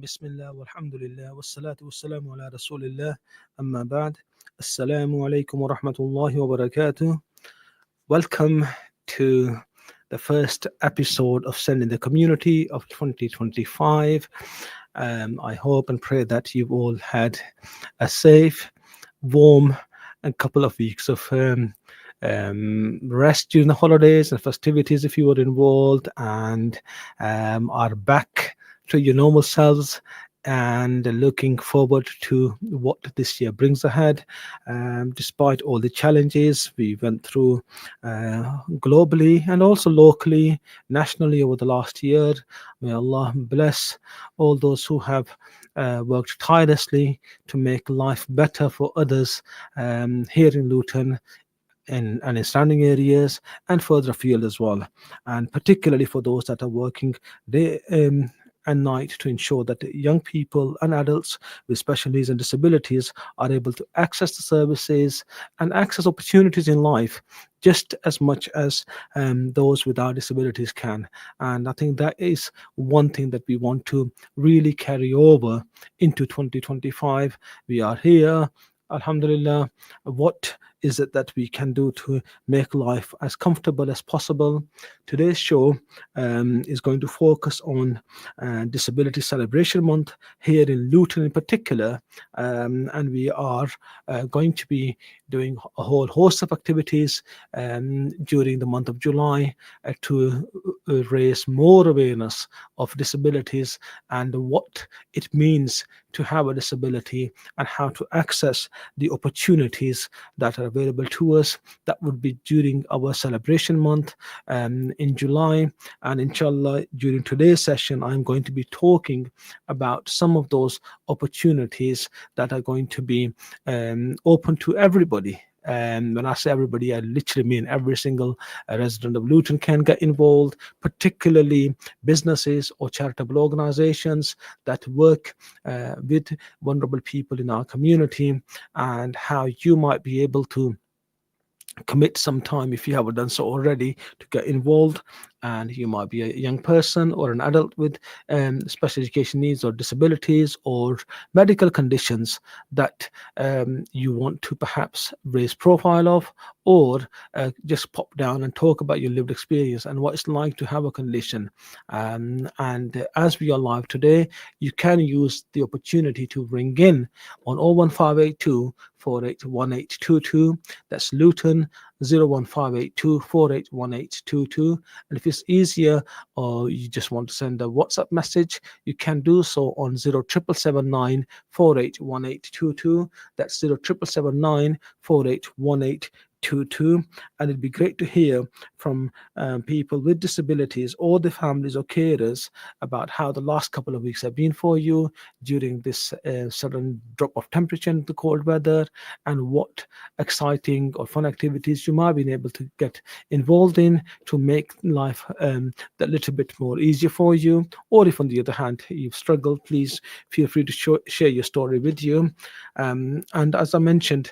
Bismillah, walhamdulillah, wassalatu wassalamu ala rasulillah, amma ba'd. Assalamu alaikum wa rahmatullahi wa barakatuh. Welcome to the first episode of Sending the Community of 2025. I hope and pray that you've all had a safe, warm, and couple of weeks of rest during the holidays and festivities if you were involved, and are back to your normal selves and looking forward to what this year brings ahead. Despite all the challenges we went through globally and also locally, nationally over the last year, may Allah bless all those who have worked tirelessly to make life better for others here in Luton and in surrounding areas and further afield as well, and particularly for those that are working day and night to ensure that young people and adults with special needs and disabilities are able to access the services and access opportunities in life just as much as those without disabilities can. And I think that is one thing that we want to really carry over into 2025. We are here, Alhamdulillah. What is it that we can do to make life as comfortable as possible? Today's show is going to focus on Disability Celebration Month here in Luton in particular, and we are going to be doing a whole host of activities during the month of July to raise more awareness of disabilities and what it means to have a disability and how to access the opportunities that are available to us. That would be during our celebration month in July. And inshallah, during today's session, I'm going to be talking about some of those opportunities that are going to be open to everybody. And when I say everybody, I literally mean every single resident of Luton can get involved, particularly businesses or charitable organizations that work with vulnerable people in our community, and how you might be able to commit some time, if you haven't done so already, to get involved. And you might be a young person or an adult with special education needs or disabilities or medical conditions that you want to perhaps raise profile of, or just pop down and talk about your lived experience and what it's like to have a condition. And as we are live today, you can use the opportunity to ring in on 01582 481822. That's Luton 01582 481822. And if it's easier, or you just want to send a WhatsApp message, you can do so on 07779 481822. That's 07779 481822. And it'd be great to hear from people with disabilities or their families or carers about how the last couple of weeks have been for you during this sudden drop of temperature in the cold weather, and what exciting or fun activities you might have been able to get involved in to make life that little bit more easier for you. Or if on the other hand you've struggled, please feel free to share your story with you. And as I mentioned,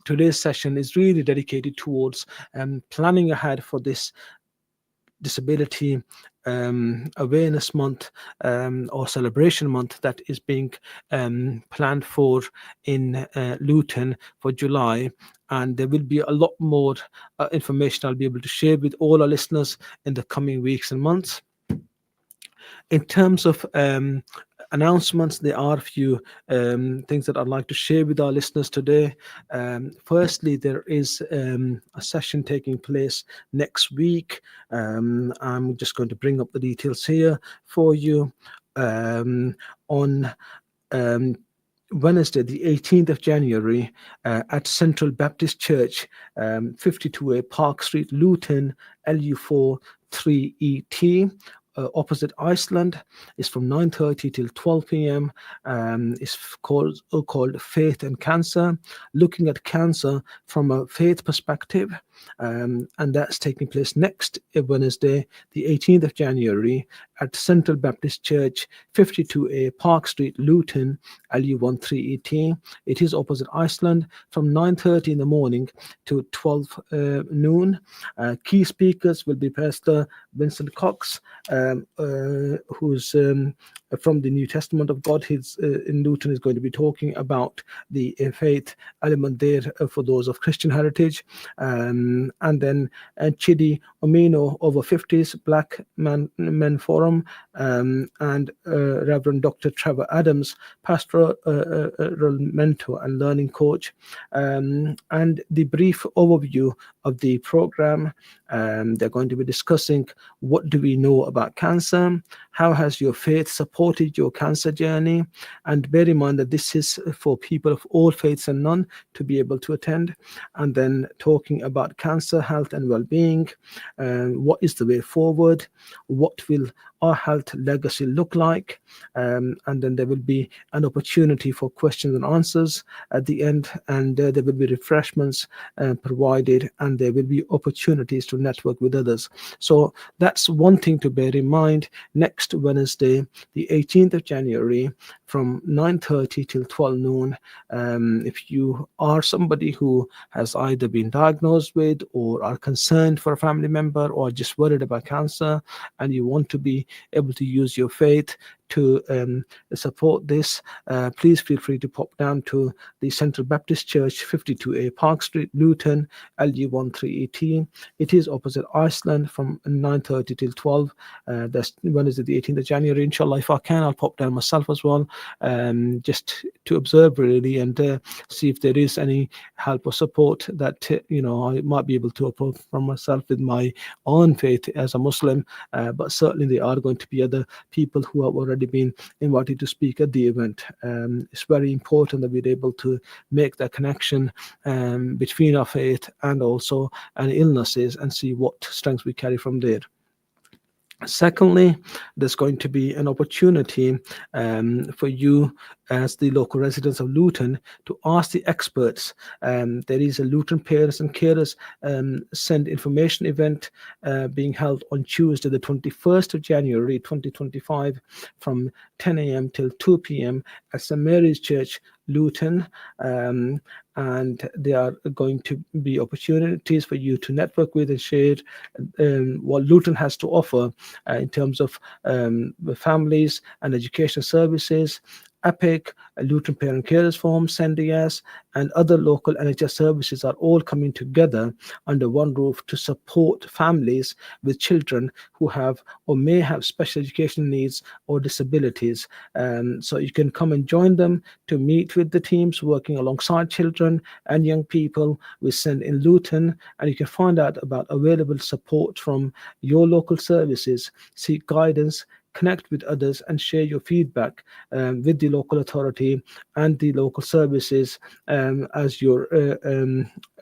today's session is really dedicated towards planning ahead for this disability awareness month or celebration month that is being planned for in Luton for July. And there will be a lot more information I'll be able to share with all our listeners in the coming weeks and months. In terms of announcements, there are a few things that I'd like to share with our listeners today. Firstly, there is a session taking place next week. I'm just going to bring up the details here for you. On Wednesday, the 18th of January, at Central Baptist Church, 52A Park Street, Luton, LU4 3ET. Opposite Iceland. Is from 9:30 till 12 p.m. It's called Faith and Cancer, looking at cancer from a faith perspective. and that's taking place next Wednesday, the 18th of January, at Central Baptist Church, 52A Park Street, Luton, LU13ET. It is opposite Iceland, from 9:30 in the morning to 12 noon. Key speakers will be Pastor Vincent Cox, who's from the New Testament of God. He's in Luton, is going to be talking about the faith element there for those of Christian heritage. And then Chidi Omino, over 50s Black Men Forum, and Reverend Dr. Trevor Adams, pastoral mentor and learning coach. And the brief overview of the program, they're going to be discussing what do we know about cancer, how has your faith supported your cancer journey, and bear in mind that this is for people of all faiths and none to be able to attend. And then talking about cancer, health and well-being, what is the way forward, what will our health legacy look like, and then there will be an opportunity for questions and answers at the end, and there will be refreshments provided, and there will be opportunities to network with others. So that's one thing to bear in mind. Next Wednesday, the 18th of January, from 9:30 till 12 noon. If you are somebody who has either been diagnosed with or are concerned for a family member or just worried about cancer, and you want to be able to use your faith to support this, please feel free to pop down to the Central Baptist Church, 52A Park Street, Luton, LU13ET. It is opposite Iceland, from 9:30 till 12. That's Wednesday, the 18th of January. Inshallah, if I can, I'll pop down myself as well, just to observe really, and see if there is any help or support that I might be able to offer from myself with my own faith as a Muslim. But certainly there are going to be other people who have already been invited to speak at the event. It's very important that we're able to make that connection between our faith and also and illnesses, and see what strengths we carry from there. Secondly, there's going to be an opportunity for you as the local residents of Luton to ask the experts. There is a Luton Parents and Carers Send Information event being held on Tuesday, the 21st of January 2025, from 10 a.m. till 2 p.m. at St. Mary's Church, Luton. And there are going to be opportunities for you to network with and share what Luton has to offer in terms of families and education services. EPIC, Luton Parent Carers Forum, SENDIAS, and other local NHS services are all coming together under one roof to support families with children who have or may have special education needs or disabilities. So you can come and join them to meet with the teams working alongside children and young people we send in Luton, and you can find out about available support from your local services, seek guidance, connect with others, and share your feedback with the local authority and the local services, as your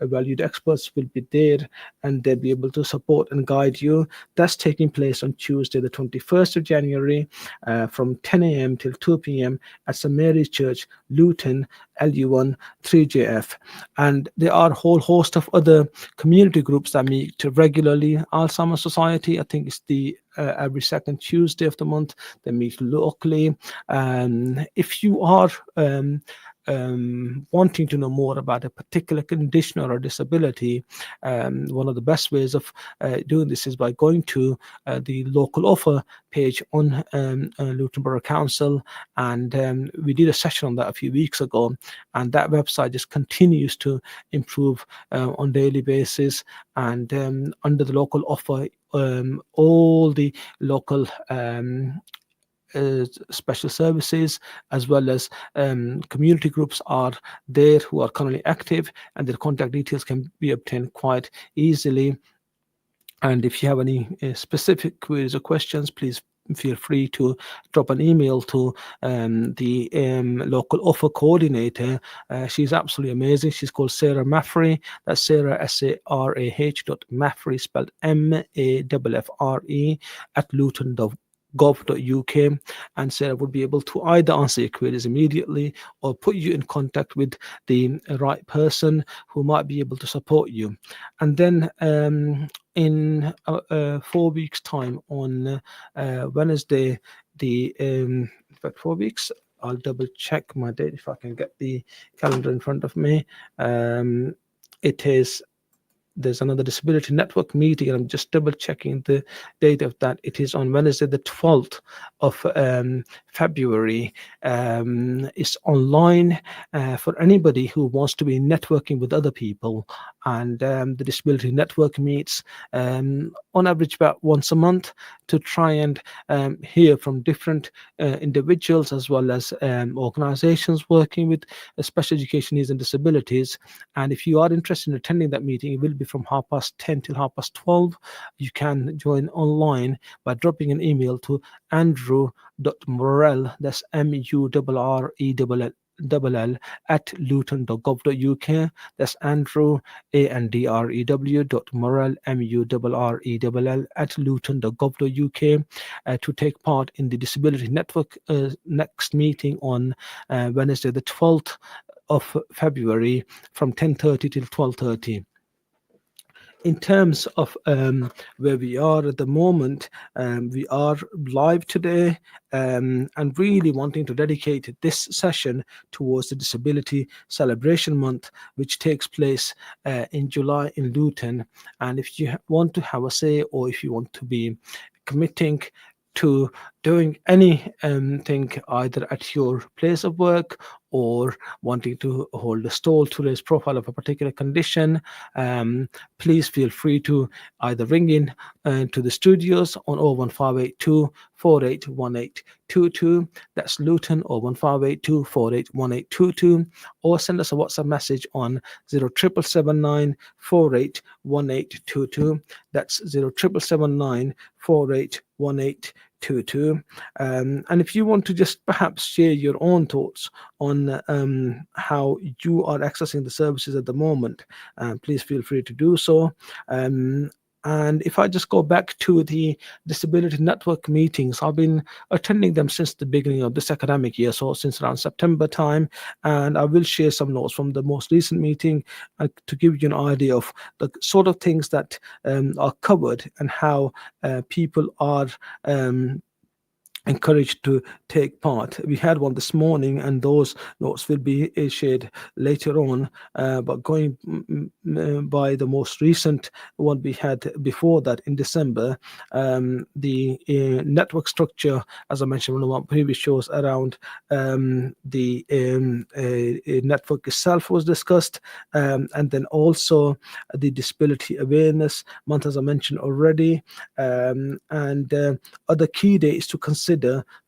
valued experts will be there, and they'll be able to support and guide you. That's taking place on Tuesday, the 21st of January, from 10 a.m. till 2 p.m. at St. Mary's Church, Luton, LU1 3JF. And there are a whole host of other community groups that meet regularly. Alzheimer's Society, I think it's the every second Tuesday of the month. They meet locally. If you are wanting to know more about a particular condition or a disability, one of the best ways of doing this is by going to the local offer page on Luton Borough Council, and we did a session on that a few weeks ago, and that website just continues to improve on a daily basis. And under the local offer, all the local special services as well as community groups are there who are currently active, and their contact details can be obtained quite easily. And if you have any specific queries or questions, please feel free to drop an email to the local offer coordinator. She's absolutely amazing. She's called Sarah Maffrey. That's Sarah, SARAH. Maffrey, spelled MAFFRE, at Luton.gov. gov.uk, and Sarah would be able to either answer your queries immediately or put you in contact with the right person who might be able to support you. And then in 4 weeks' time, on Wednesday, in fact, 4 weeks. I'll double check my date if I can get the calendar in front of me. Um, it is There's another disability network meeting, and I'm just double checking the date of that. It is on Wednesday the 12th of February. It's online for anybody who wants to be networking with other people, and the disability network meets on average about once a month to try and hear from different individuals, as well as organizations working with special education needs and disabilities. And if you are interested in attending that meeting, it will be from 10:30 till 12:30. You can join online by dropping an email to andrew.morrell, that's MURRELL, at luton.gov.uk. That's Andrew, ANDREW, Morrell, MURRELL, at luton.gov.uk, to take part in the Disability Network next meeting on Wednesday the 12th of February from 10:30 till 12:30. In terms of where we are at the moment, we are live today, and really wanting to dedicate this session towards the Disability Celebration Month, which takes place in July in Luton. And if you want to have a say, or if you want to be committing to doing anything either at your place of work, or wanting to hold a stall to raise profile of a particular condition, please feel free to either ring in to the studios on 01582 481822. That's Luton, 01582 481822, or send us a WhatsApp message on 07779 481822. That's 07779 481822. And if you want to just perhaps share your own thoughts on how you are accessing the services at the moment, please feel free to do so. And if I just go back to the disability network meetings, I've been attending them since the beginning of this academic year, so since around September time. And I will share some notes from the most recent meeting to give you an idea of the sort of things that are covered, and how people are encouraged to take part. We had one this morning, and those notes will be shared later on. But going by the most recent one we had before that in December, the network structure, as I mentioned in one of my previous shows, around the network itself was discussed, and then also the Disability Awareness Month, as I mentioned already, and other key dates to consider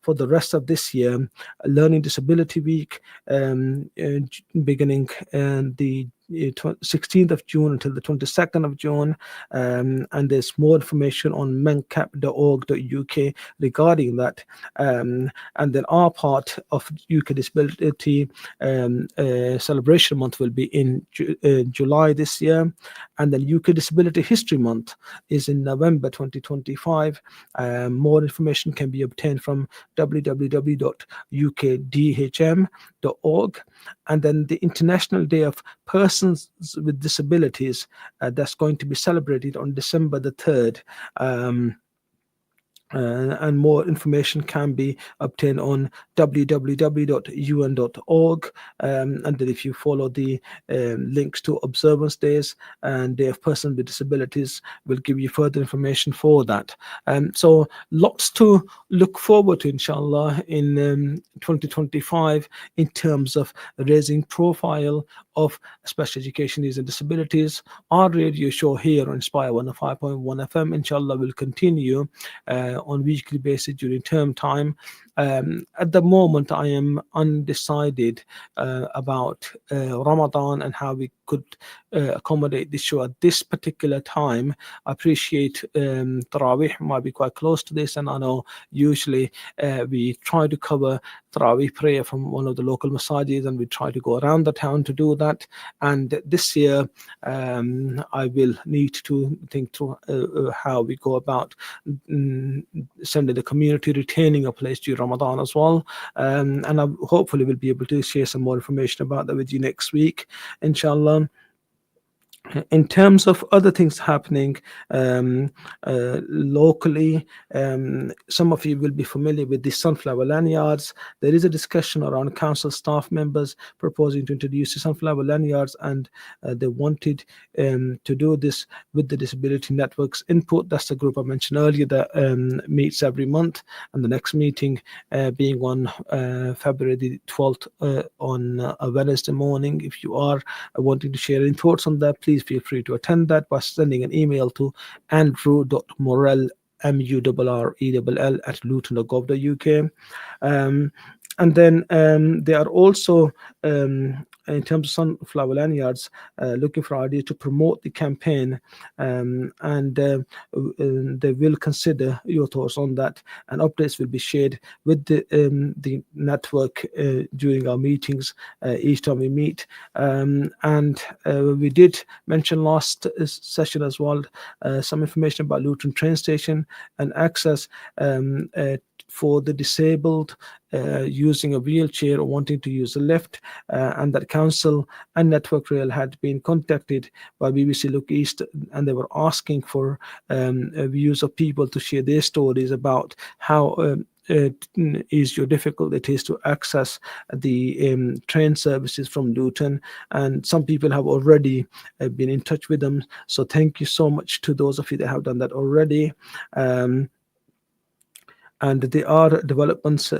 for the rest of this year: Learning Disability Week, beginning the 16th of June until the 22nd of June, and there's more information on mencap.org.uk regarding that. And then our part of UK Disability Celebration Month will be in July this year, and then UK Disability History Month is in November 2025. More information can be obtained from www.ukdhm.org. And then the International Day of Persons with Disabilities, that's going to be celebrated on December the 3rd. And more information can be obtained on www.un.org. And then if you follow the links to observance days and Day of Persons with Disabilities, will give you further information for that. So lots to look forward to, inshallah, in 2025, in terms of raising profile of special education needs and disabilities. Our radio show here on Inspire 105.1 FM, inshallah, will continue on weekly basis during term time. At the moment, I am undecided about Ramadan and how we could accommodate this show at this particular time. I appreciate Tarawih might be quite close to this, and I know usually we try to cover Tarawih prayer from one of the local masajid, and we try to go around the town to do that. And this year, I will need to think through how we go about sending the community retaining a place during Ramadan as well. And I hopefully will be able to share some more information about that with you next week, inshallah. In terms of other things happening locally, some of you will be familiar with the sunflower lanyards. There is a discussion around council staff members proposing to introduce the sunflower lanyards, and they wanted to do this with the Disability Network's input. That's the group I mentioned earlier that meets every month, and the next meeting being on February the 12th on a Wednesday morning. If you are wanting to share any thoughts on that, please feel free to attend that by sending an email to andrew.morell, MURRELL, at luton.gov.uk. And then they are also, in terms of sunflower lanyards, looking for ideas to promote the campaign, and they will consider your thoughts on that, and updates will be shared with the network during our meetings each time we meet. And we did mention last session as well some information about Luton train station and access for the disabled using a wheelchair or wanting to use a lift, and that council and Network Rail had been contacted by BBC Look East, and they were asking for views of people to share their stories about how easy or difficult it is to access the train services from Luton. And some people have already been in touch with them, so thank you so much to those of you that have done that already. And there are developments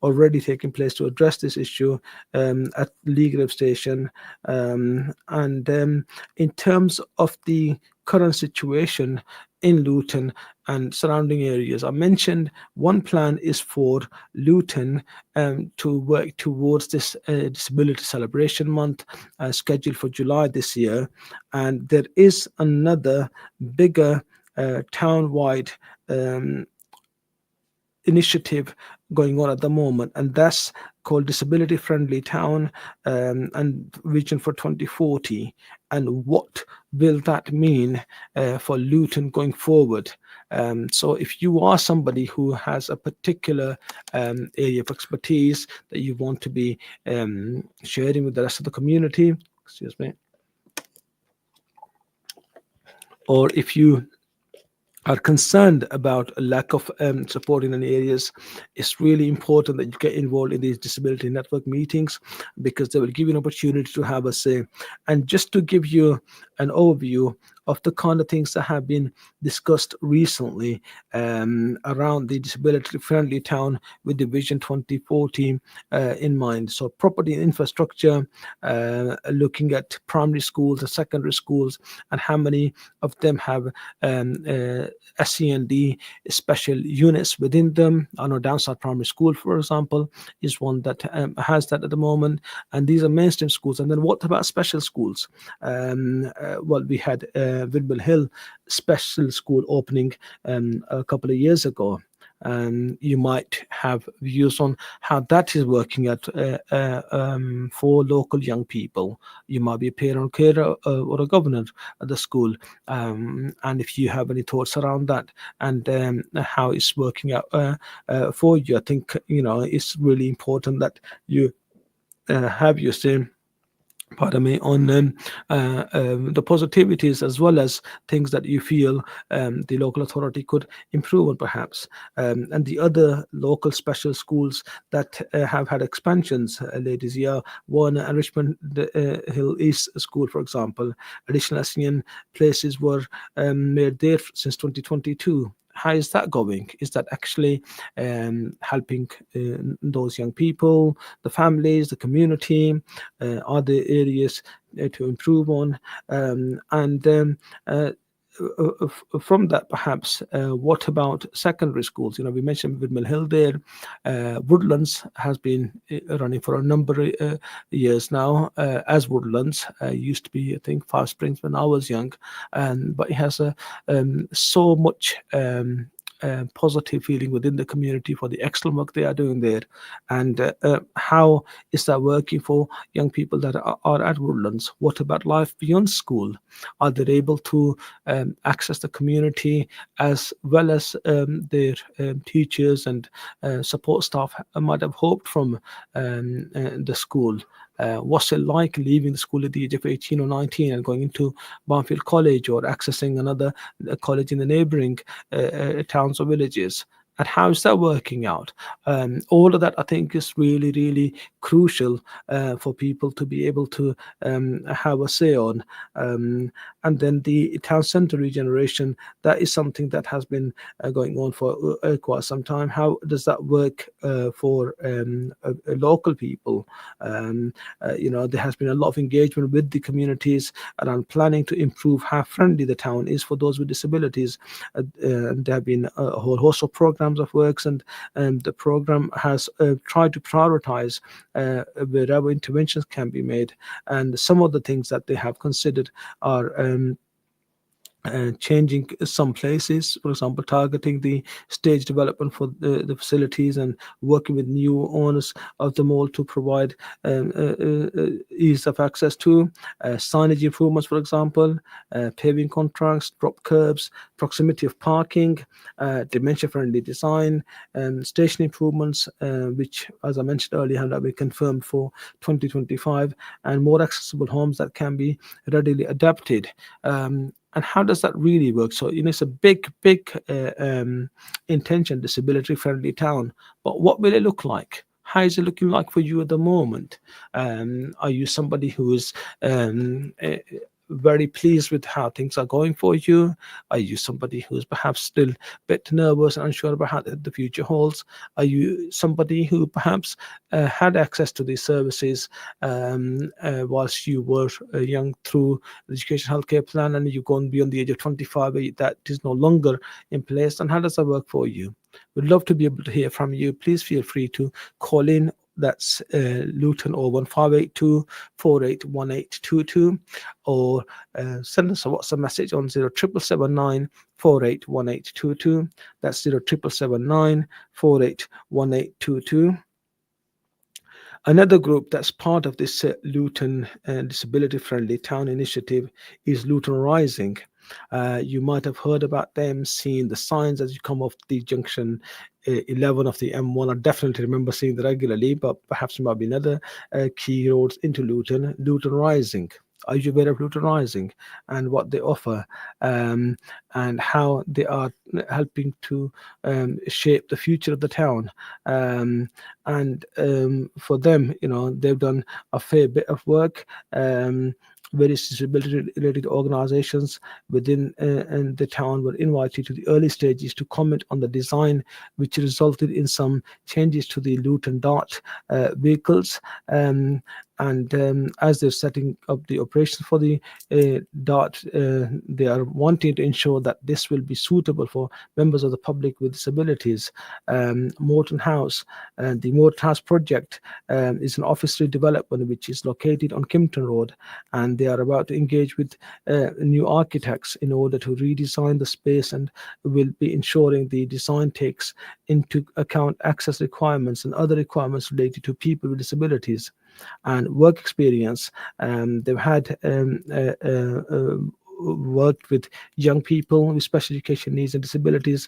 already taking place to address this issue at Lee Grave Station. And in terms of the current situation in Luton and surrounding areas, I mentioned one plan is for Luton to work towards this Disability Celebration Month scheduled for July this year. And there is another bigger town-wide initiative going on at the moment, and that's called Disability Friendly Town and Vision for 2040. And what will that mean for Luton going forward? So if you are somebody who has a particular area of expertise that you want to be sharing with the rest of the community, excuse me, or if you are concerned about a lack of support in any areas, it's really important that you get involved in these disability network meetings, because they will give you an opportunity to have a say. And just to give you an overview of the kind of things that have been discussed recently around the disability friendly town with the Vision 2040 in mind. So property and infrastructure, looking at primary schools and secondary schools, and how many of them have SEND special units within them. I know Downside Primary School, for example, is one that has that at the moment, and these are mainstream schools. And then what about special schools? Well, we had Widmill Hill Special School opening a couple of years ago. And you might have views on how that is working at for local young people. You might be a parent, carer, or a governor at the school, and if you have any thoughts around that and how it's working out for you, I think it's really important that you have your say, pardon me, on the positivities as well as things that you feel the local authority could improve on perhaps. And the other local special schools that have had expansions this year, one Richmond Hill East School, for example, additional SEN places were made there since 2022. How is that going? Is that actually helping those young people, the families, the community? Are there areas to improve on? And from that, perhaps, what about secondary schools? We mentioned Windmill Hill there. Woodlands has been running for a number of years now, as Woodlands used to be, I think, Five Springs when I was young, and but it has so much. Positive feeling within the community for the excellent work they are doing there, and how is that working for young people that are at Woodlands? What about life beyond school? Are they able to access the community as well as their teachers and support staff might have hoped from the school? What's it like leaving the school at the age of 18 or 19 and going into Barnfield College or accessing another college in the neighboring towns or villages? And how is that working out? All of that, I think, is really, really crucial for people to be able to have a say on. And then the town centre regeneration, that is something that has been going on for quite some time. How does that work for local people? There has been a lot of engagement with the communities around planning to improve how friendly the town is for those with disabilities. And there have been a whole host of programs of works, and the program has tried to prioritize wherever interventions can be made. And some of the things that they have considered are changing some places, for example, targeting the stage development for the facilities and working with new owners of the mall to provide ease of access to signage improvements, for example, paving contracts, drop curbs, proximity of parking, dementia-friendly design, and station improvements, which, as I mentioned earlier, have been confirmed for 2025, and more accessible homes that can be readily adapted. And how does that really work? So, it's a big intention, disability friendly town. But what will it look like? How is it looking like for you at the moment? Are you somebody who is very pleased with how things are going for you? Are you somebody who is perhaps still a bit nervous and unsure about how the future holds? Are you somebody who perhaps had access to these services whilst you were young through the education healthcare plan, and you've gone beyond the age of 25, that is no longer in place? And how does that work for you? We'd love to be able to hear from you. Please feel free to call in. That's Luton 01582 481822, or send us a WhatsApp message on 0779 481822. That's 0779 481822. Another group that's part of this Luton Disability Friendly Town Initiative is Luton Rising. You might have heard about them, seen the signs as you come off the junction 11 of the M1. I definitely remember seeing them regularly, but perhaps there might be another key roads into Luton. Luton Rising. Are you aware of Luton Rising and what they offer, and how they are helping to shape the future of the town? And for them, they've done a fair bit of work. Various disability-related organizations within and the town were invited to the early stages to comment on the design, which resulted in some changes to the Luton Dart vehicles. And as they're setting up the operations for the DART, they are wanting to ensure that this will be suitable for members of the public with disabilities. Morton House, the Morton House project is an office redevelopment which is located on Kimpton Road, and they are about to engage with new architects in order to redesign the space, and will be ensuring the design takes into account access requirements and other requirements related to people with disabilities and work experience. They've had worked with young people with special education needs and disabilities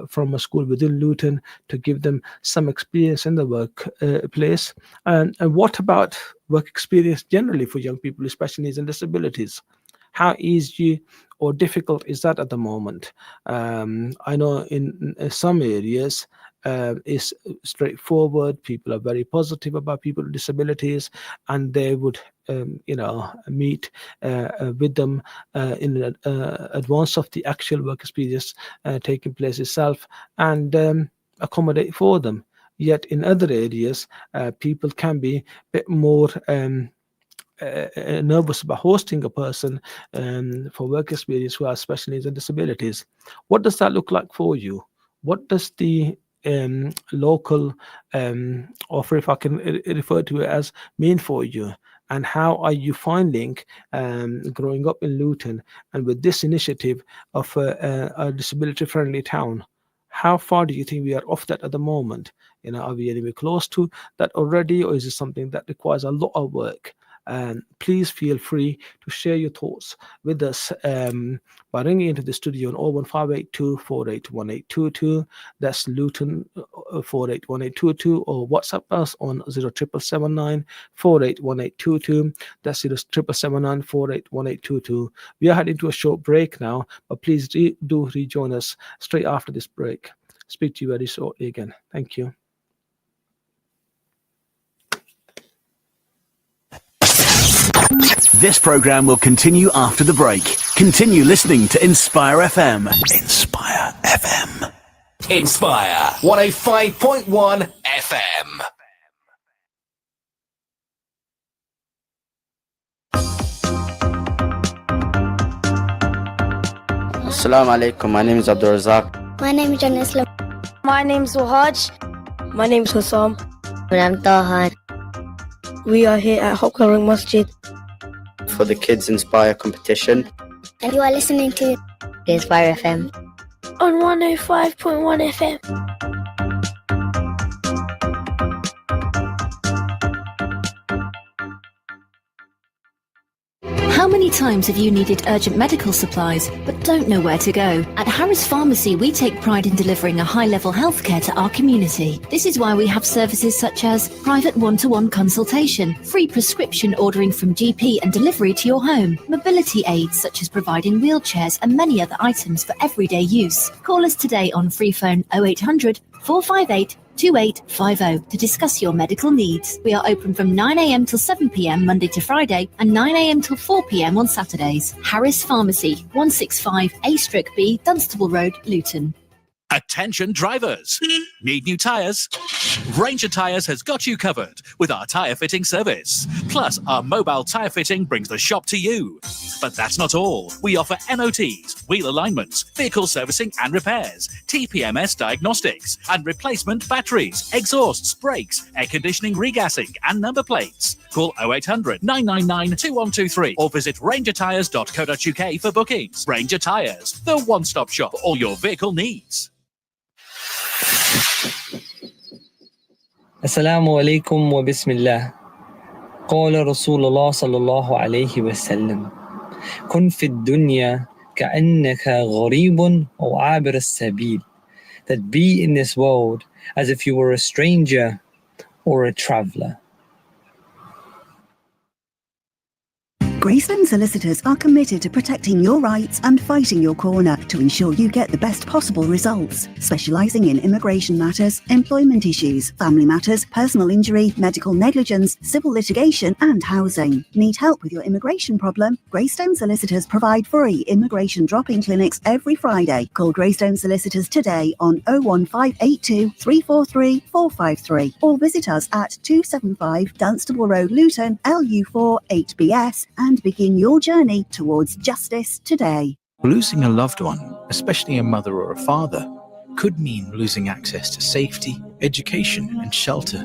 from a school within Luton to give them some experience in the workplace. And what about work experience generally for young people with special needs and disabilities? How easy or difficult is that at the moment? I know in some areas is straightforward. People are very positive about people with disabilities, and they would meet with them in advance of the actual work experience taking place itself, and accommodate for them. Yet in other areas, people can be a bit more nervous about hosting a person for work experience who has special needs and disabilities. What does that look like for you? What does the local offer, if I can refer to it as, mean for you? And how are you finding growing up in Luton and with this initiative of a disability friendly town? How far do you think we are off that at the moment? Are we anywhere close to that already, or is it something that requires a lot of work? And please feel free to share your thoughts with us by ringing into the studio on 01582 481822. That's Luton 481822, or WhatsApp us on 07779 481822. That's 07779 481822. We are heading to a short break now, but please do rejoin us straight after this break. Speak to you very shortly again. Thank you. This program will continue after the break. Continue listening to Inspire FM. Inspire FM. Inspire 105.1 FM. Assalamu alaikum. My name is Abdul Razak. My name is Janislam. My name is Wahaj. My name is Hassam. And I'm Tahan. We are here at Hop Coloring Masjid For the Kids Inspire competition. And you are listening to Inspire FM on 105.1 FM. How many times have you needed urgent medical supplies but don't know where to go? At Harris Pharmacy, we take pride in delivering a high-level healthcare to our community. This is why we have services such as private one-to-one consultation, free prescription ordering from GP and delivery to your home, mobility aids such as providing wheelchairs and many other items for everyday use. Call us today on free phone 0800 458 2850 to discuss your medical needs. We are open from 9 a.m. till 7 p.m. Monday to Friday and 9 a.m. till 4 p.m. on Saturdays. Harris Pharmacy, 165 A/B, Dunstable Road, Luton. Attention drivers. Need new tyres? Ranger Tyres has got you covered with our tyre fitting service. Plus, our mobile tyre fitting brings the shop to you. But that's not all. We offer MOTs, wheel alignments, vehicle servicing and repairs, TPMS diagnostics, and replacement batteries, exhausts, brakes, air conditioning regassing, and number plates. Call 0800 999 2123 or visit rangertyres.co.uk for bookings. Ranger Tyres, the one-stop shop for all your vehicle needs. Assalamu alaikum wa bismillah. قال رسول الله صلى الله عليه وسلم كن في الدنيا كأنك غريب أو عابر السبيل. That be in this world as if you were a stranger or a traveller. Greystone Solicitors are committed to protecting your rights and fighting your corner to ensure you get the best possible results. Specialising in immigration matters, employment issues, family matters, personal injury, medical negligence, civil litigation and housing. Need help with your immigration problem? Greystone Solicitors provide free immigration drop-in clinics every Friday. Call Greystone Solicitors today on 01582 343 453 or visit us at 275 Dunstable Road, Luton, LU4 8BS and begin your journey towards justice today. Losing a loved one, especially a mother or a father, could mean losing access to safety, education and shelter.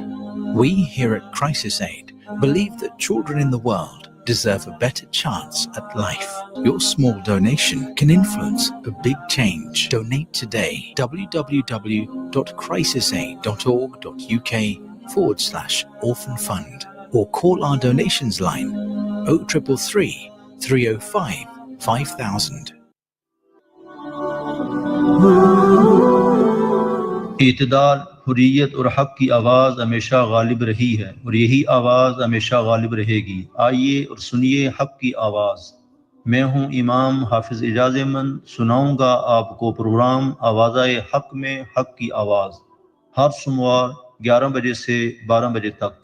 We here at Crisis Aid believe that children in the world deserve a better chance at life. Your small donation can influence a big change. Donate today. www.crisisaid.org.uk/orphan fund or call our donations line 0333 305 5000. इत्दाल, Hurriyat और हक की आवाज़ हमेशा गालिब रही है और यही आवाज़ हमेशा गालिब रहेगी। आइए और सुनिए हक की आवाज़। मैं हूँ इमाम हाफिज इजाज़ अहमद, सुनाऊंगा आपको प्रोग्राम आवाज़ हक में हक की आवाज़ हर सोमवार 11 बजे से 12 बजे तक,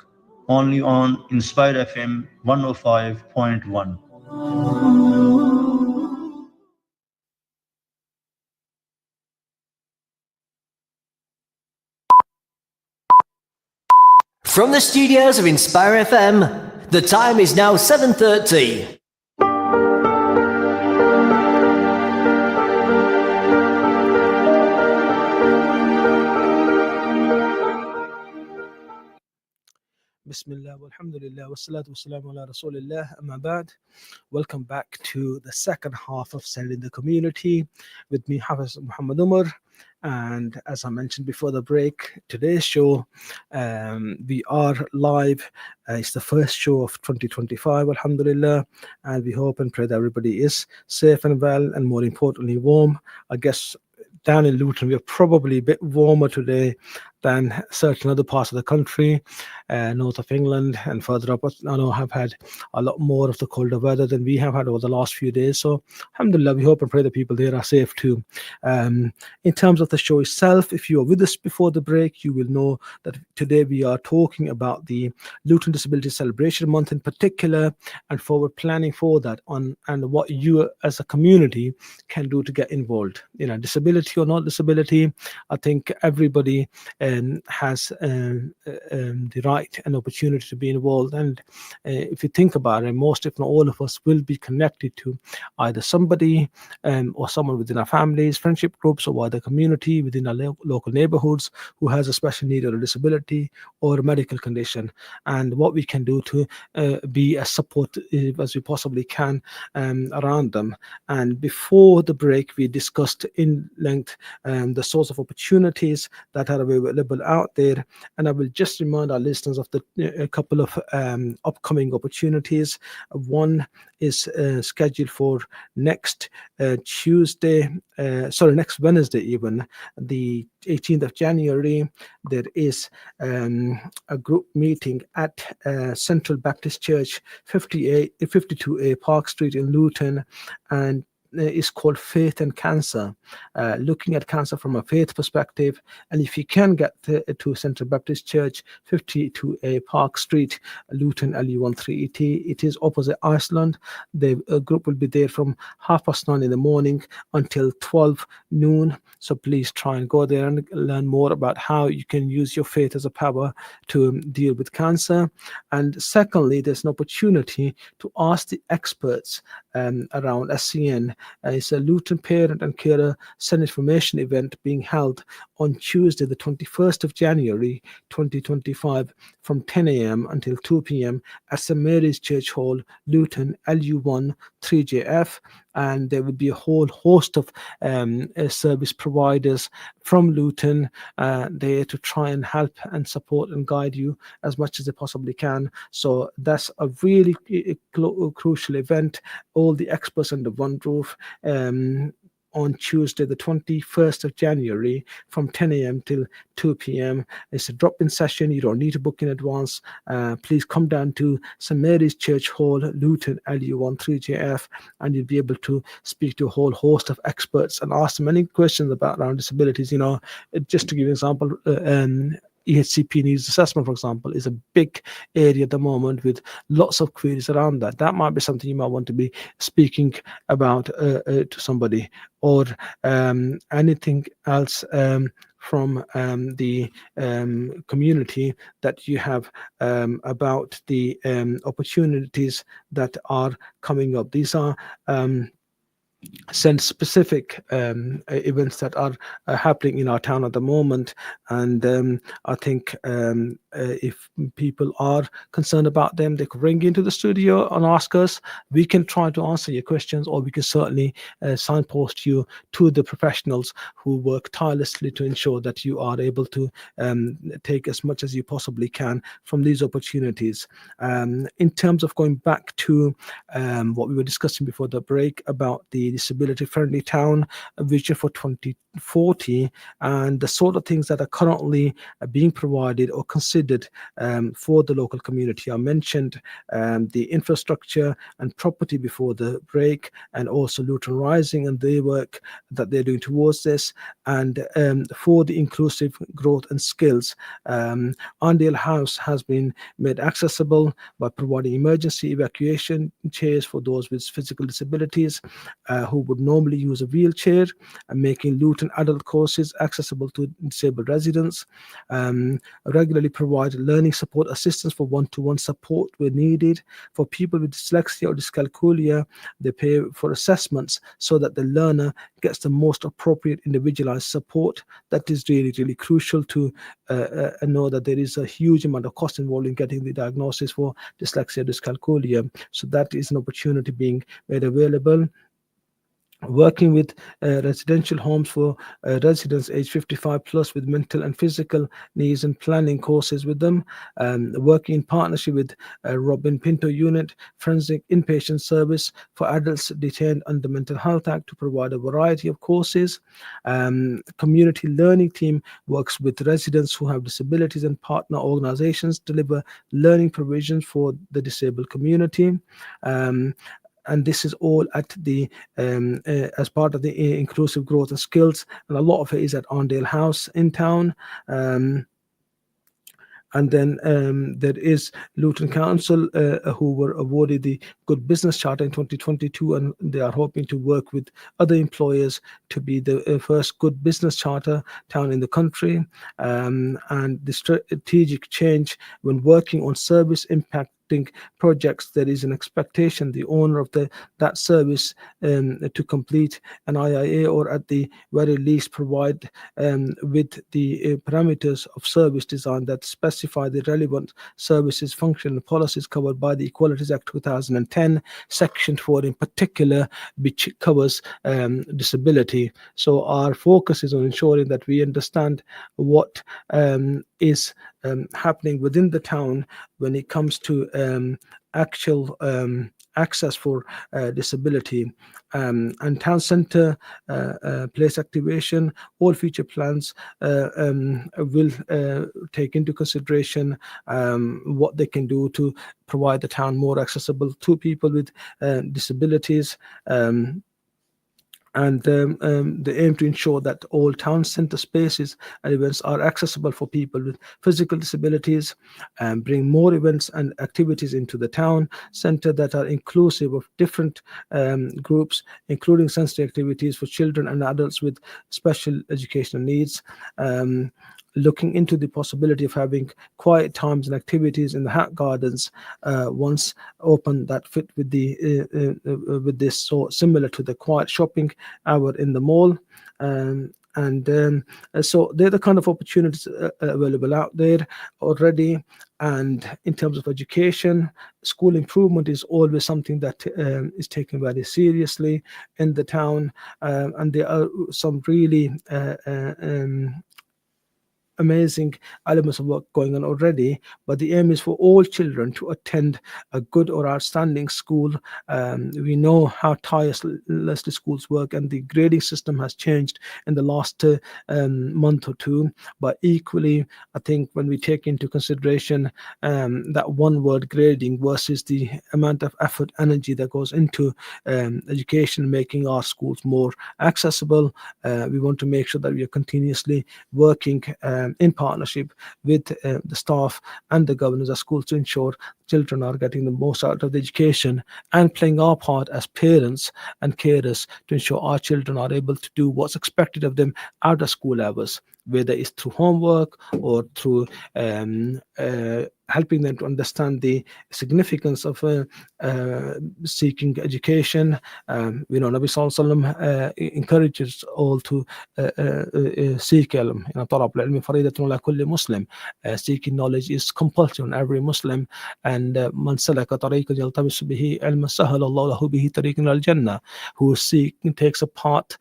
only on Inspire FM 105.1. From the studios of Inspire FM, The time is now 7:30. Bismillah, walhamdulillah, wassalatu wassalamu ala rasulillah, amma ba'd. Welcome back to the second half of Said in the Community with me, Hafiz Muhammad Umar. And as I mentioned before the break, today's show, we are live. It's the first show of 2025, alhamdulillah. And we hope and pray that everybody is safe and well, and more importantly, warm. I guess down in Luton, we're probably a bit warmer today than certain other parts of the country, north of England and further up. I know have had a lot more of the colder weather than we have had over the last few days. So, alhamdulillah, we hope and pray the people there are safe too. In terms of the show itself, if you are with us before the break, you will know that today we are talking about the Luton Disability Celebration Month in particular, and forward planning for that and what you as a community can do to get involved. Disability or not disability, I think everybody has the right and opportunity to be involved. And if you think about it, most, if not all of us, will be connected to either somebody or someone within our families, friendship groups, or wider community within our local neighborhoods who has a special need or a disability or a medical condition. And what we can do to be as supportive as we possibly can around them. And before the break, we discussed in length the sorts of opportunities that are available out there. And I will just remind our listeners of a couple of upcoming opportunities. One is scheduled for next next Wednesday, even the 18th of January. There is a group meeting at Central Baptist Church, 52A Park Street in Luton, and is called Faith and Cancer, looking at cancer from a faith perspective. And if you can get to Central Baptist Church, 52A Park Street, Luton, LU13ET, it is opposite Iceland. The group will be there from 9:30 in the morning until 12 noon. So please try and go there and learn more about how you can use your faith as a power to deal with cancer. And secondly, there's an opportunity to ask the experts around SCN. It's a Luton Parent and Carer Center Information event being held on Tuesday, the 21st of January 2025, from 10 a.m. until 2 p.m. at St. Mary's Church Hall, Luton, LU1 3JF. And there will be a whole host of service providers from Luton there to try and help and support and guide you as much as they possibly can. So that's a really crucial event. All the experts under one roof on Tuesday, the 21st of January, from 10 a.m. till 2 p.m. It's a drop-in session. You don't need to book in advance. Please come down to St. Mary's Church Hall, Luton, LU1 3JF, and you'll be able to speak to a whole host of experts and ask them any questions about around disabilities. Just to give you an example, EHCP needs assessment, for example, is a big area at the moment with lots of queries around that. That might be something you might want to be speaking about to somebody, or anything else from the community that you have about the opportunities that are coming up. These are send specific events that are happening in our town at the moment. And I think if people are concerned about them, they could ring into the studio and ask us. We can try to answer your questions, or we can certainly signpost you to the professionals who work tirelessly to ensure that you are able to take as much as you possibly can from these opportunities. In terms of going back to what we were discussing before the break about the disability friendly town vision for 2040, and the sort of things that are currently being provided or considered for the local community. I mentioned the infrastructure and property before the break, and also Luton Rising and the work that they're doing towards this. And for the inclusive growth and skills, Arndale House has been made accessible by providing emergency evacuation chairs for those with physical disabilities. who would normally use a wheelchair, and making Luton adult courses accessible to disabled residents. Regularly provide learning support assistance for one-to-one support where needed. For people with dyslexia or dyscalculia, they pay for assessments so that the learner gets the most appropriate individualized support. That is really, really crucial to know that there is a huge amount of cost involved in getting the diagnosis for dyslexia, dyscalculia. So that is an opportunity being made available. Working with residential homes for residents age 55 plus with mental and physical needs, and planning courses with them. Working in partnership with Robin Pinto Unit Forensic Inpatient Service for adults detained under Mental Health Act to provide a variety of courses. Community learning team works with residents who have disabilities, and partner organizations deliver learning provisions for the disabled community. And this is all at the as part of the inclusive growth and skills, and a lot of it is at Arndale House in town. And then there is Luton Council, who were awarded the Good Business Charter in 2022, and they are hoping to work with other employers to be the first Good Business Charter town in the country. And the strategic change when working on service impact projects, there is an expectation the owner of that service to complete an IIA, or at the very least provide with the parameters of service design that specify the relevant services, function, and policies covered by the Equalities Act 2010, Section 4 in particular, which covers disability. So our focus is on ensuring that we understand what is happening within the town when it comes to actual access for disability, and town centre place activation. All future plans will take into consideration what they can do to provide the town more accessible to people with disabilities. And they aim to ensure that all town centre spaces and events are accessible for people with physical disabilities, and bring more events and activities into the town centre that are inclusive of different groups, including sensory activities for children and adults with special educational needs. Looking into the possibility of having quiet times and activities in the Hat Gardens once open that fit with the with this, so similar to the quiet shopping hour in the mall. So they're the kind of opportunities available out there already. And in terms of education, school improvement is always something that is taken very seriously in the town, and there are some really amazing elements of work going on already, but the aim is for all children to attend a good or outstanding school. We know how tirelessly schools work, and the grading system has changed in the last month or two. But equally, I think when we take into consideration that one word grading versus the amount of effort, energy that goes into education, making our schools more accessible, we want to make sure that we are continuously working in partnership with the staff and the governors of schools to ensure children are getting the most out of the education, and playing our part as parents and carers to ensure our children are able to do what's expected of them out of school hours, whether it's through homework or through helping them to understand the significance of seeking education. We know Nabi Sallallahu Alaihi Wasallam encourages all to seek ilm. طلب العلم فريضة على كل Muslim. Seeking knowledge is compulsory on every Muslim. And من سلك طريقا يلتمس به علما سهل الله له به طريقا إلى الجنة. Who takes a path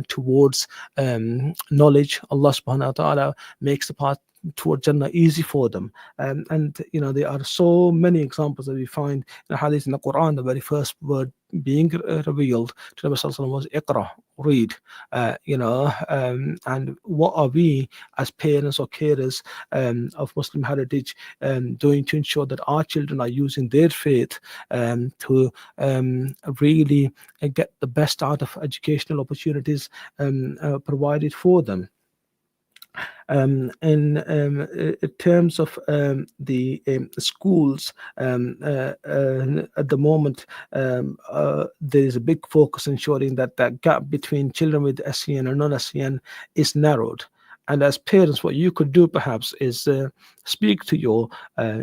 towards knowledge, Allah subhanahu wa ta'ala makes the path toward Jannah easy for them. And there are so many examples that we find in hadith in the Quran. The very first word being revealed to Nabi Sallallahu Alaihi Wasallam was Iqra, read. And what are we as parents or carers of Muslim heritage doing to ensure that our children are using their faith to really get the best out of educational opportunities provided for them? In terms of the schools, at the moment, there is a big focus ensuring that that gap between children with SEN and non-SEN is narrowed. And as parents, what you could do perhaps is speak to your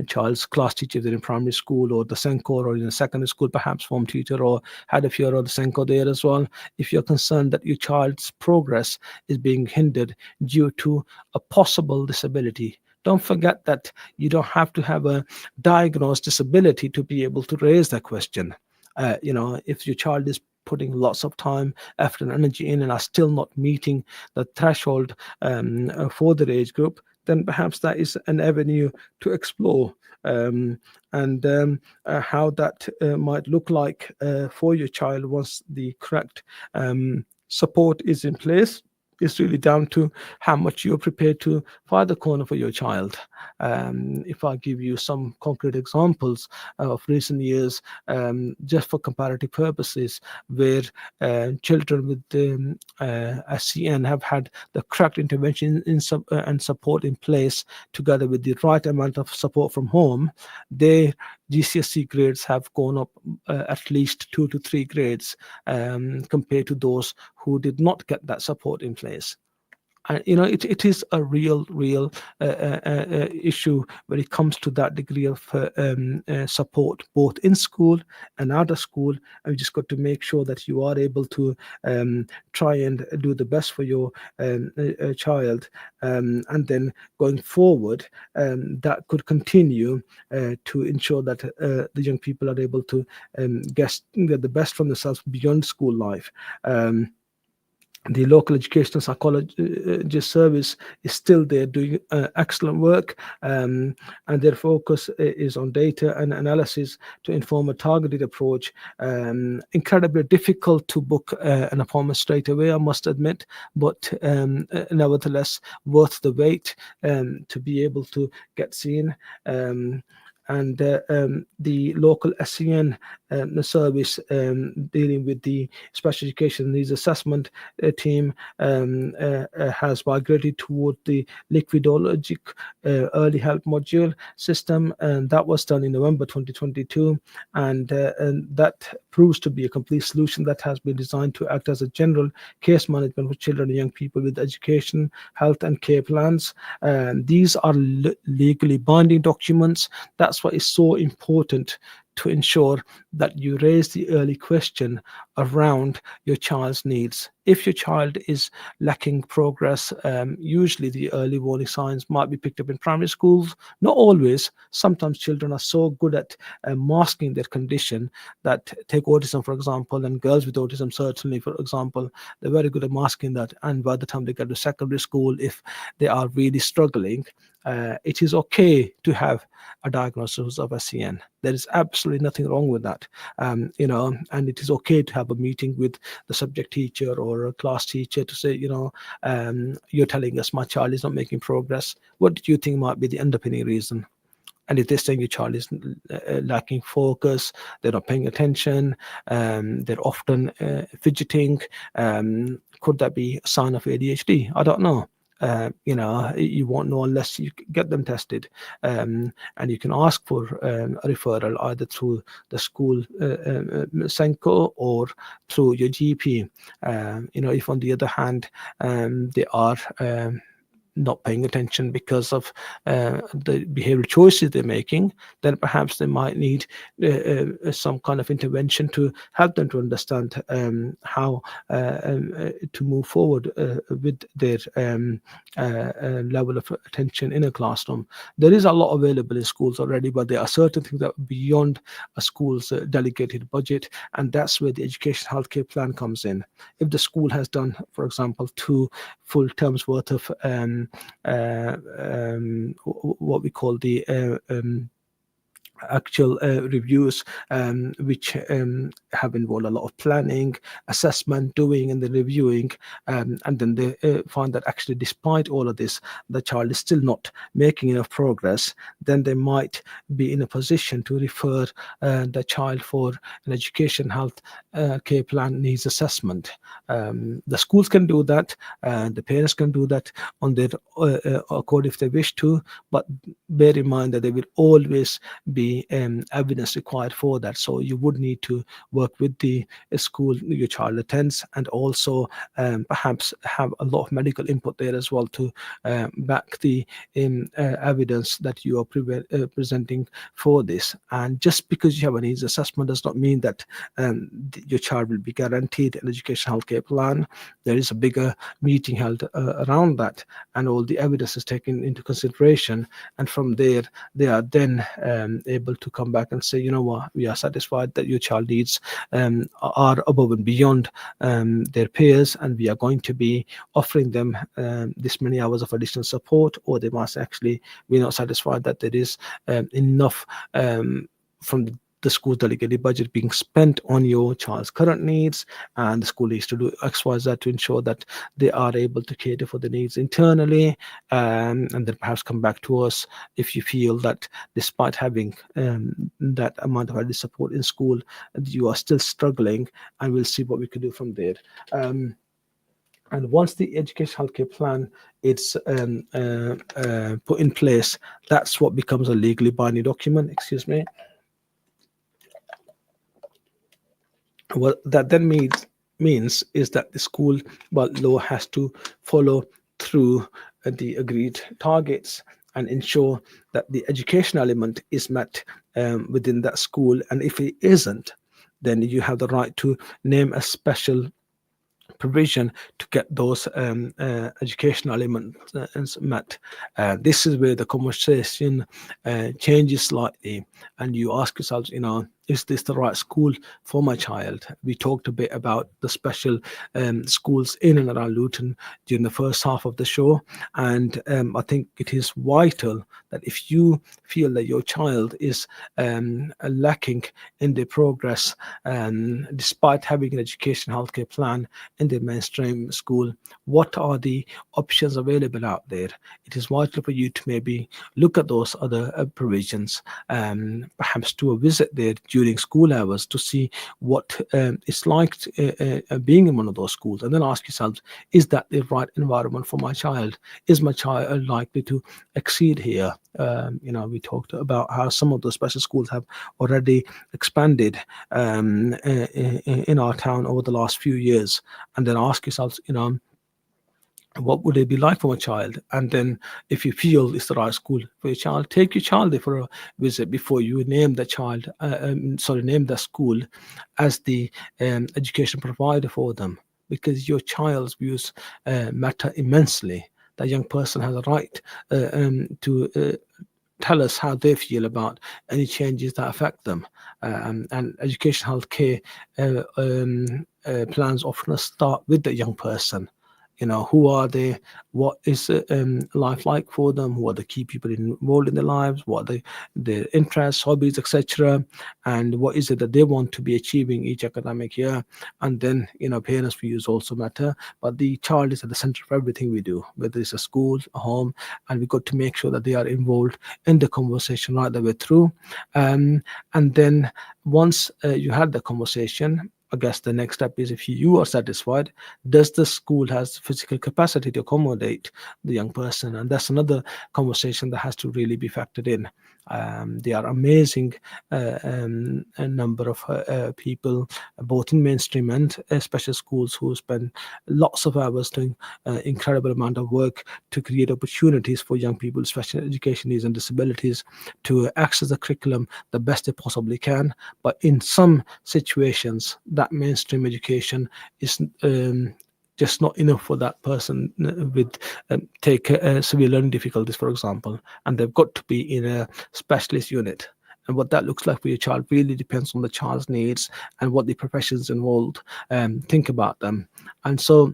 child's class teacher if they're in primary school, or the Senko, or in a secondary school, perhaps form teacher, or head of year, or the Senko there as well. If you're concerned that your child's progress is being hindered due to a possible disability. Don't forget that you don't have to have a diagnosed disability to be able to raise that question. If your child is putting lots of time, effort, and energy in and are still not meeting the threshold for their age group, then perhaps that is an avenue to explore. How that might look like for your child once the correct support is in place is really down to how much you're prepared to fight the corner for your child. If I give you some concrete examples of recent years, just for comparative purposes, where children with SCN have had the correct intervention and support in place, together with the right amount of support from home, their GCSE grades have gone up at least 2 to 3 grades compared to those who did not get that support in place. And it is a real issue when it comes to that degree of support, both in school and out of school. And we just got to make sure that you are able to try and do the best for your child, and then going forward, that could continue to ensure that the young people are able to get the best from themselves beyond school life. The local educational psychologist service is still there doing excellent work, and their focus is on data and analysis to inform a targeted approach. Incredibly difficult to book an appointment straight away, I must admit, but nevertheless worth the wait to be able to get seen. And the local SEN service dealing with the special education needs assessment team has migrated toward the liquidologic early help module system, and that was done in November 2022, and that proves to be a complete solution that has been designed to act as a general case management for children and young people with education, health, and care plans. These are legally binding documents. That's why it's so important to ensure that you raise the early question around your child's needs. If your child is lacking progress, usually the early warning signs might be picked up in primary schools. Not always. Sometimes children are so good at masking their condition that, take autism for example, and girls with autism certainly, for example, they're very good at masking that. And by the time they get to secondary school, if they are really struggling, it is okay to have a diagnosis of SCN. There is absolutely nothing wrong with that, and it is okay to have a meeting with the subject teacher or a class teacher to say, you're telling us my child is not making progress. What do you think might be the underpinning reason? And if they're saying your child is lacking focus, they're not paying attention, they're often fidgeting, could that be a sign of ADHD? I don't know. You won't know unless you get them tested, and you can ask for a referral either through the school Senko or through your GP. If on the other hand they are not paying attention because of the behavioral choices they're making, then perhaps they might need some kind of intervention to help them to understand how to move forward with their level of attention in a classroom. There is a lot available in schools already, but there are certain things that are beyond a school's delegated budget, and that's where the education healthcare plan comes in. If the school has done, for example, 2 full terms worth of what we call the actual reviews, which have involved a lot of planning, assessment, doing, and then reviewing. And then they find that actually, despite all of this, the child is still not making enough progress. Then they might be in a position to refer the child for an education health care plan needs assessment. The schools can do that, the parents can do that on their accord if they wish to, but bear in mind that there will always be evidence required for that. So you would need to work with the school your child attends, and also perhaps have a lot of medical input there as well to back the evidence that you are presenting for this. And just because you have a needs assessment does not mean that your child will be guaranteed an education healthcare plan. There is a bigger meeting held around that, and all the evidence is taken into consideration. And from there, they are then able to come back and say, you know what, we are satisfied that your child needs are above and beyond their peers, and we are going to be offering them this many hours of additional support. Or they must actually, we're not satisfied that there is enough from the school delegated budget being spent on your child's current needs, and the school needs to do XYZ to ensure that they are able to cater for the needs internally, and then perhaps come back to us if you feel that despite having that amount of added support in school, you are still struggling, and we'll see what we can do from there. And once the education healthcare plan is put in place, that's what becomes a legally binding document. Excuse me. What that then means is that the school by law has to follow through the agreed targets and ensure that the education element is met within that school. And if it isn't, then you have the right to name a special provision to get those educational elements met. This is where the conversation changes slightly, and you ask yourselves, is this the right school for my child? We talked a bit about the special schools in and around Luton during the first half of the show, and I think it is vital that if you feel that your child is lacking in their progress, despite having an education healthcare plan in the mainstream school, what are the options available out there? It is vital for you to maybe look at those other provisions, perhaps do a visit there during school hours to see what it's like being in one of those schools, and then ask yourself, is that the right environment for my child? Is my child likely to exceed here? We talked about how some of those special schools have already expanded in our town over the last few years, and then ask yourselves, what would it be like for a child? And then if you feel it's the right school for your child, take your child there for a visit before you name the child, name the school as the education provider for them, because your child's views matter immensely. That young person has a right to tell us how they feel about any changes that affect them. And education healthcare plans often start with the young person. Who are they? What is life like for them? Who are the key people involved in their lives? What are their interests, hobbies, etc.? And what is it that they want to be achieving each academic year? And then, parents' views also matter. But the child is at the center of everything we do, whether it's a school, a home, and we've got to make sure that they are involved in the conversation right the way through. And then once you had the conversation, I guess the next step is, if you are satisfied, does the school has physical capacity to accommodate the young person? And that's another conversation that has to really be factored in. There are amazing a number of people, both in mainstream and special schools, who spend lots of hours doing incredible amount of work to create opportunities for young people with special education needs and disabilities to access the curriculum the best they possibly can. But in some situations, that mainstream education is just not enough for that person with severe learning difficulties, for example, and they've got to be in a specialist unit. And what that looks like for your child really depends on the child's needs and what the professions involved think about them. And so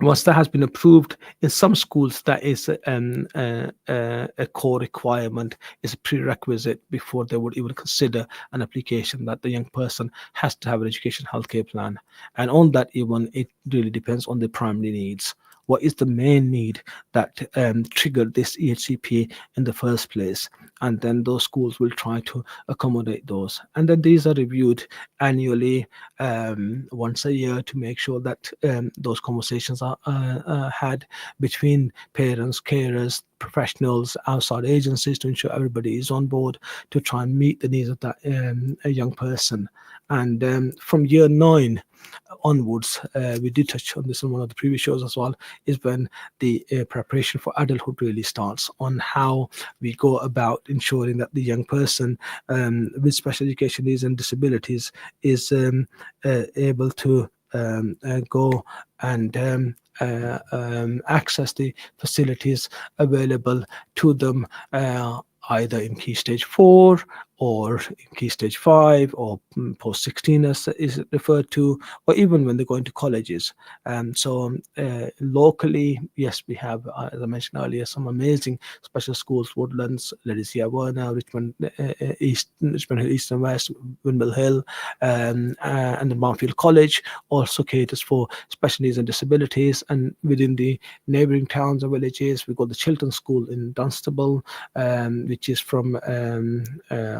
Once that has been approved, in some schools that is a core requirement, is a prerequisite before they would even consider an application, that the young person has to have an education healthcare plan. And on that, even it really depends on the primary needs. What is the main need that triggered this EHCP in the first place? And then those schools will try to accommodate those. And then these are reviewed annually, once a year, to make sure that those conversations are had between parents, carers, professionals, outside agencies, to ensure everybody is on board to try and meet the needs of that a young person. And from year 9 onwards, we did touch on this in one of the previous shows as well, is when the preparation for adulthood really starts, on how we go about ensuring that the young person with special education needs and disabilities is able to go and access the facilities available to them, either in Key Stage 4 or in Key Stage 5 or post 16 as is referred to, or even when they go into colleges. So locally, yes, we have, as I mentioned earlier, some amazing special schools: Woodlands, Ladysia Werner, Richmond East, Richmond Hill East and West, Windmill Hill, and the Barnfield College also caters for special needs and disabilities. And within the neighbouring towns and villages, we've got the Chiltern School in Dunstable, which is from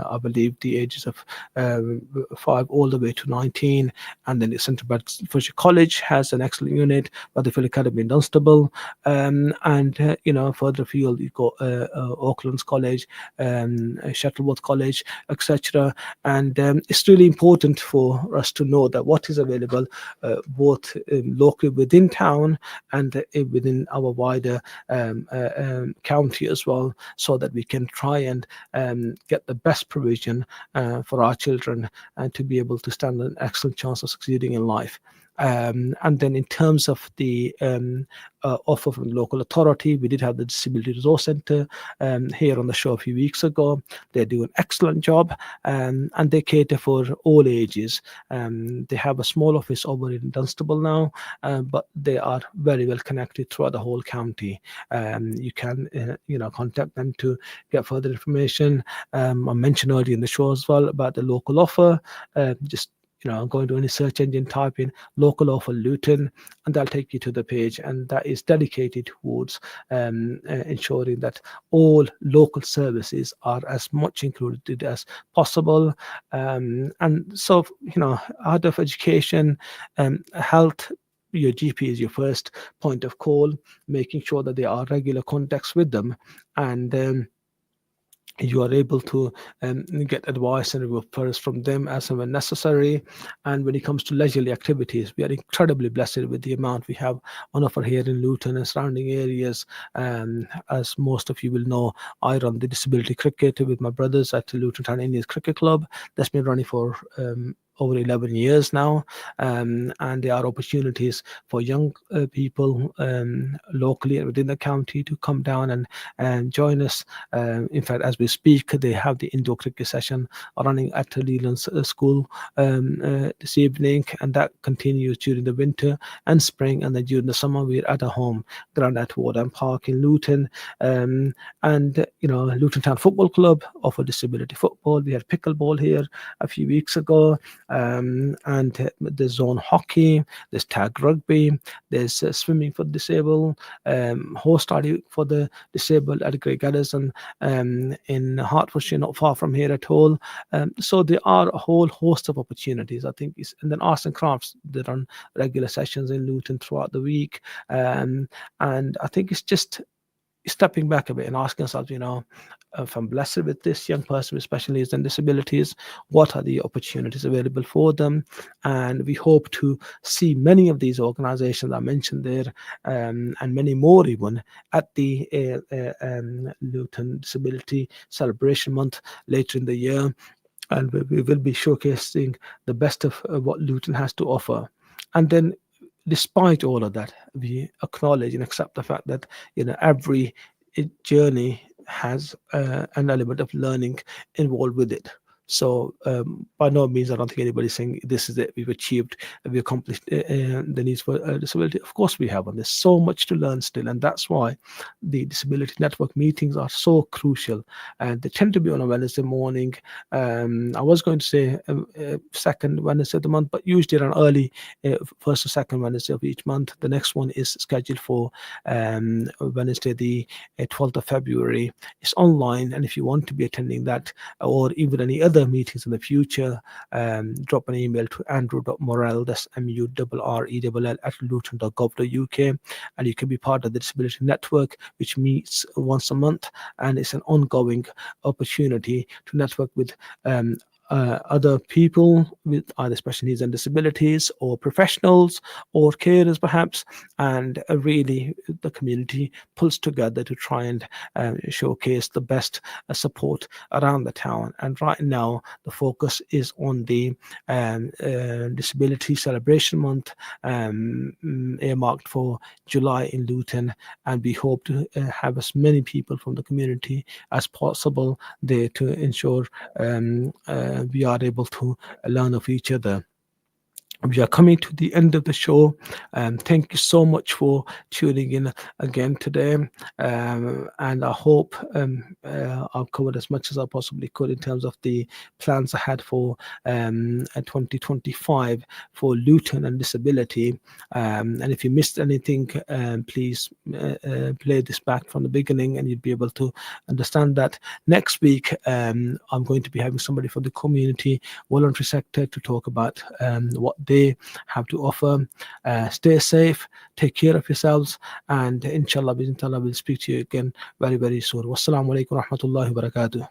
I believe the ages of 5 all the way to 19. And then the Central Bedfordshire College has an excellent unit, Rutherford Academy in Dunstable. And further afield, you've got Auckland's College, Shuttleworth College, etc. And it's really important for us to know that what is available both locally within town and within our wider county as well, so that we can try and get the best provision for our children and to be able to stand an excellent chance of succeeding in life. And then in terms of the offer from the local authority, we did have the Disability Resource Centre here on the show a few weeks ago. They do an excellent job, and they cater for all ages. They have a small office over in Dunstable now, but they are very well connected throughout the whole county. You can contact them to get further information. I mentioned earlier in the show as well about the local offer. Just go into any search engine, type in local offer Luton, and that'll take you to the page, and that is dedicated towards ensuring that all local services are as much included as possible. And so, out of education, health, your GP is your first point of call, making sure that there are regular contacts with them, and you are able to get advice and referrals from them as and when necessary. And when it comes to leisurely activities, we are incredibly blessed with the amount we have on offer here in Luton and surrounding areas. As most of you will know, I run the disability cricket with my brothers at the Luton Town Indians Cricket Club. That's been running for over 11 years now, and there are opportunities for young people locally and within the county to come down and join us. In fact, as we speak, they have the indoor cricket session running at Leland's school this evening, and that continues during the winter and spring. And then during the summer, we're at a home ground at Warden Park in Luton. And Luton Town Football Club offer disability football. We had pickleball here a few weeks ago. And there's zone hockey, there's tag rugby, there's swimming for the disabled, horse riding for the disabled at Grey Gaddison in Hertfordshire, not far from here at all. So there are a whole host of opportunities, I think. And then arts and crafts, they run regular sessions in Luton throughout the week. And I think it's just stepping back a bit and asking ourselves, if I'm blessed with this young person with special needs and disabilities, what are the opportunities available for them? And we hope to see many of these organizations I mentioned there, and many more even, at the Luton Disability Celebration Month later in the year. And we will be showcasing the best of what Luton has to offer. And then, despite all of that, we acknowledge and accept the fact that every journey has an element of learning involved with it. So by no means, I don't think anybody's saying this is it. We've achieved, we accomplished the needs for disability. Of course, we have, and there's so much to learn still, and that's why the Disability Network meetings are so crucial. And they tend to be on a Wednesday morning. I was going to say second Wednesday of the month, but usually around early first or second Wednesday of each month. The next one is scheduled for Wednesday, the 12th of February. It's online, and if you want to be attending that or even any other meetings in the future, drop an email to andrew.morell, that's MURRELL at luton.gov.uk, and you can be part of the Disability Network, which meets once a month, and it's an ongoing opportunity to network with other people with either special needs and disabilities, or professionals, or carers perhaps, and really the community pulls together to try and showcase the best support around the town. And right now the focus is on the Disability Celebration Month, earmarked for July in Luton, and we hope to have as many people from the community as possible there to ensure we are able to learn of each other. We are coming to the end of the show. Thank you so much for tuning in again today. And I hope I've covered as much as I possibly could in terms of the plans I had for 2025 for Luton and disability. And if you missed anything, please play this back from the beginning, and you'll be able to understand that. Next week, I'm going to be having somebody from the community voluntary sector to talk about what they have to offer. Stay safe, take care of yourselves, and inshallah we'll speak to you again very, very soon. Wassalamu alaikum wa rahmatullahi wa barakatuh.